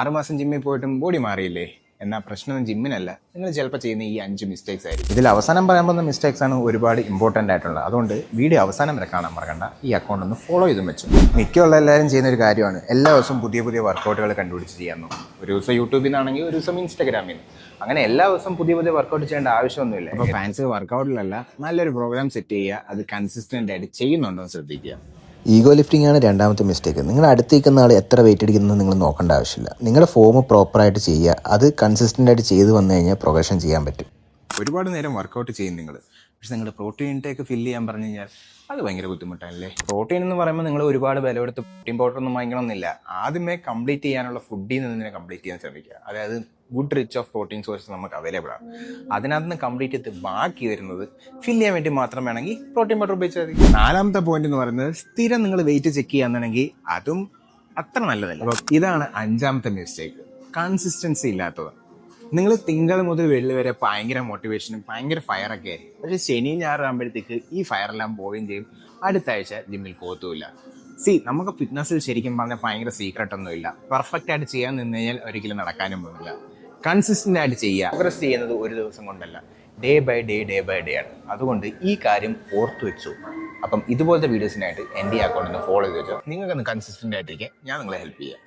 6 മാസം ജിമ്മിൽ പോയിട്ടും ബോഡി മാറിയില്ലേ? എന്നാൽ പ്രശ്നം ജിമ്മിനല്ല, നിങ്ങൾ ചിലപ്പോൾ ചെയ്യുന്ന ഈ 5 മിസ്റ്റേക്സ് ആയിരിക്കും. ഇതിൽ അവസാനം പറയാൻ പോകുന്ന മിസ്റ്റേക്സ് ആണ് ഒരുപാട് ഇമ്പോർട്ടൻ്റ് ആയിട്ടുള്ളത്. അതുകൊണ്ട് വീഡിയോ അവസാനം വരെ കാണാൻ മറക്കണ്ട. ഈ അക്കൗണ്ട് ഒന്ന് ഫോളോ ചെയ്തും വെച്ചു. മിക്കുള്ള എല്ലാവരും ചെയ്യുന്ന ഒരു കാര്യമാണ് എല്ലാ ദിവസവും പുതിയ പുതിയ വർക്കൗട്ടുകൾ കണ്ടുപിടിച്ച് ചെയ്യാമെന്നു. ഒരു ദിവസം യൂട്യൂബിൽ നിന്നാണെങ്കിൽ ഒരു ദിവസം ഇൻസ്റ്റാഗ്രാമിൽ നിന്ന്, അങ്ങനെ എല്ലാ ദിവസവും പുതിയ പുതിയ വർക്കൗട്ട് ചെയ്യേണ്ട ആവശ്യമൊന്നുമില്ല. അപ്പോൾ ഫാൻസ് വർക്കൗട്ടിലല്ല, നല്ലൊരു പ്രോഗ്രാം സെറ്റ് ചെയ്യുക, അത് കൺസിസ്റ്റൻ്റ് ആയിട്ട് ചെയ്യുന്നുണ്ടോ എന്ന് ശ്രദ്ധിക്കുക. ഈഗോ ലിഫ്റ്റിംഗ് ആണ് രണ്ടാമത്തെ മിസ്റ്റേക്ക്. നിങ്ങൾ അടുത്തേക്കുന്ന ആൾ എത്ര വെയിറ്റ് അടിക്കുന്നത് നിങ്ങൾ നോക്കേണ്ട ആവശ്യമില്ല. നിങ്ങളുടെ ഫോം പ്രോപ്പറായിട്ട് ചെയ്യുക, അത് കൺസിസ്റ്റൻ്റ് ആയിട്ട് ചെയ്ത് വന്നു കഴിഞ്ഞാൽ പ്രോഗ്രഷൻ ചെയ്യാൻ പറ്റും. ഒരുപാട് നേരം വർക്കൗട്ട് ചെയ്യും നിങ്ങൾ, പക്ഷെ നിങ്ങളുടെ പ്രോട്ടീൻ ഇൻടേക്ക് ഫില്ല് ചെയ്യാൻ പറഞ്ഞു കഴിഞ്ഞാൽ അത് ഭയങ്കര ബുദ്ധിമുട്ടല്ലേ. പ്രോട്ടീൻ എന്ന് പറയുമ്പോൾ നിങ്ങൾ ഒരുപാട് വില കൊടുത്ത് പ്രോട്ടീൻ പൗഡർ ഒന്നും വാങ്ങിക്കണമെന്നില്ല. ആദ്യമേ കംപ്ലീറ്റ് ചെയ്യാനുള്ള ഫുഡിൽ നിന്ന് തന്നെ കംപ്ലീറ്റ് ചെയ്യാൻ ശ്രമിക്കുക. അതായത് good rich of protein source നമുക്ക് അവൈലബിൾ ആണ്. അതിനകത്ത് നിന്ന് കംപ്ലീറ്റ് ചെയ്ത് ബാക്കി വരുന്നത് ഫില്ല് ചെയ്യാൻ വേണ്ടി മാത്രം വേണമെങ്കിൽ പ്രോട്ടീൻ പൗഡർ ഉപയോഗിച്ചാൽ മതി. 4ാമത്തെ പോയിന്റ് എന്ന് പറയുന്നത് സ്ഥിരം നിങ്ങൾ വെയിറ്റ് ചെക്ക് ചെയ്യാന്നുണ്ടെങ്കിൽ അതും അത്ര നല്ലതല്ല. അപ്പോൾ ഇതാണ് 5ാമത്തെ മിസ്റ്റേക്ക്, കൺസിസ്റ്റൻസി ഇല്ലാത്തത്. നിങ്ങൾ തിങ്കൾ മുതൽ വെള്ളി വരെ ഭയങ്കര മോട്ടിവേഷനും ഭയങ്കര ഫയറൊക്കെ ആയിരിക്കും, പക്ഷെ ശനി ഞായർ ആകുമ്പോഴത്തേക്ക് ഈ ഫയറെല്ലാം പോവുകയും ചെയ്യും. അടുത്ത ആഴ്ച ജിമ്മിൽ പോകത്തുമില്ല. നമുക്ക് ഫിറ്റ്നസ്സിൽ ശരിക്കും പറഞ്ഞാൽ ഭയങ്കര സീക്രട്ട് ഒന്നുമില്ല. പെർഫെക്റ്റ് ആയിട്ട് ചെയ്യാൻ നിന്ന് കഴിഞ്ഞാൽ ഒരിക്കലും നടക്കാനും പോകുന്നില്ല. കൺസിസ്റ്റൻ്റ് ആയിട്ട് ചെയ്യുക. പ്രോഗ്രസ് ചെയ്യുന്നത് ഒരു ദിവസം കൊണ്ടല്ല, ഡേ ബൈ ഡേ ആണ്. അതുകൊണ്ട് ഈ കാര്യം ഓർത്തു വെച്ചു. അപ്പം ഇതുപോലത്തെ വീഡിയോസിനായിട്ട് എൻ്റെ അക്കൗണ്ടിൽ നിന്ന് ഫോളോ ചെയ്ത് വെച്ചോ. നിങ്ങൾക്കൊന്ന് കൺസിസ്റ്റൻ്റ് ആയിട്ടിരിക്കാൻ ഞാൻ നിങ്ങളെ ഹെൽപ്പ് ചെയ്യാം.